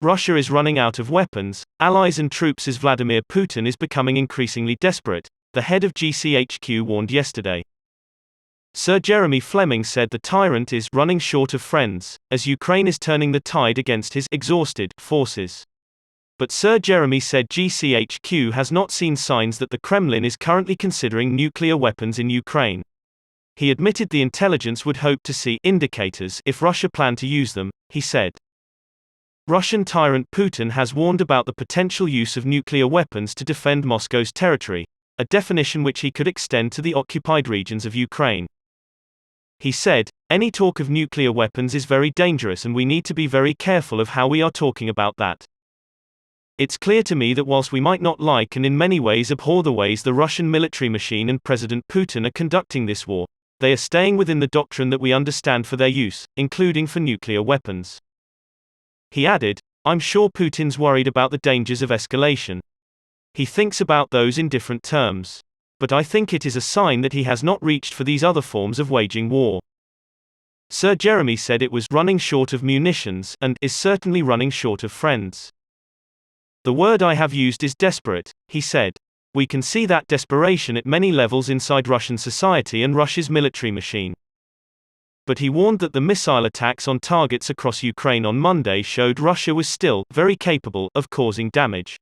Russia is running out of weapons, allies and troops as Vladimir Putin is becoming increasingly desperate, the head of GCHQ warned yesterday. Sir Jeremy Fleming said the tyrant is running short of friends, as Ukraine is turning the tide against his exhausted forces. But Sir Jeremy said GCHQ has not seen signs that the Kremlin is currently considering nuclear weapons in Ukraine. He admitted the intelligence would hope to see indicators if Russia planned to use them, he said. Russian tyrant Putin has warned about the potential use of nuclear weapons to defend Moscow's territory, a definition which he could extend to the occupied regions of Ukraine. He said, "Any talk of nuclear weapons is very dangerous and we need to be very careful of how we are talking about that. It's clear to me that whilst we might not like and in many ways abhor the ways the Russian military machine and President Putin are conducting this war, they are staying within the doctrine that we understand for their use, including for nuclear weapons." He added, "I'm sure Putin's worried about the dangers of escalation. He thinks about those in different terms. But I think it is a sign that he has not reached for these other forms of waging war." Sir Jeremy said it was running short of munitions and is certainly running short of friends. "The word I have used is desperate," he said. "We can see that desperation at many levels inside Russian society and Russia's military machine." But he warned that the missile attacks on targets across Ukraine on Monday showed Russia was still very capable of causing damage.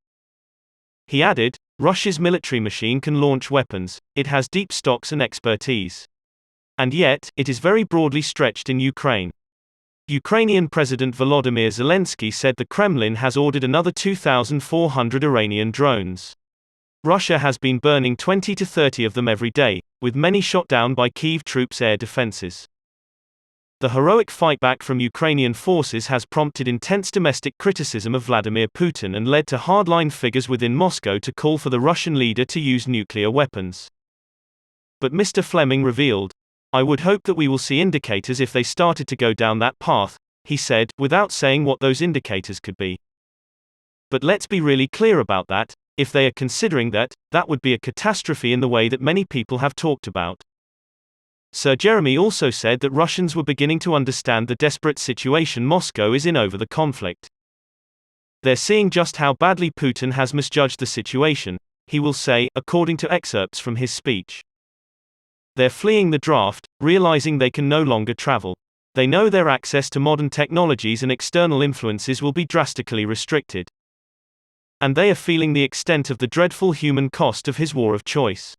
He added, "Russia's military machine can launch weapons, it has deep stocks and expertise. And yet, it is very broadly stretched in Ukraine." Ukrainian President Volodymyr Zelensky said the Kremlin has ordered another 2,400 Iranian drones. Russia has been burning 20 to 30 of them every day, with many shot down by Kyiv troops' air defenses. The heroic fightback from Ukrainian forces has prompted intense domestic criticism of Vladimir Putin and led to hardline figures within Moscow to call for the Russian leader to use nuclear weapons. But Mr. Fleming revealed, "I would hope that we will see indicators if they started to go down that path," he said, without saying what those indicators could be. "But let's be really clear about that, if they are considering that, that would be a catastrophe in the way that many people have talked about." Sir Jeremy also said that Russians were beginning to understand the desperate situation Moscow is in over the conflict. "They're seeing just how badly Putin has misjudged the situation," he will say, according to excerpts from his speech. "They're fleeing the draft, realizing they can no longer travel. They know their access to modern technologies and external influences will be drastically restricted. And they are feeling the extent of the dreadful human cost of his war of choice.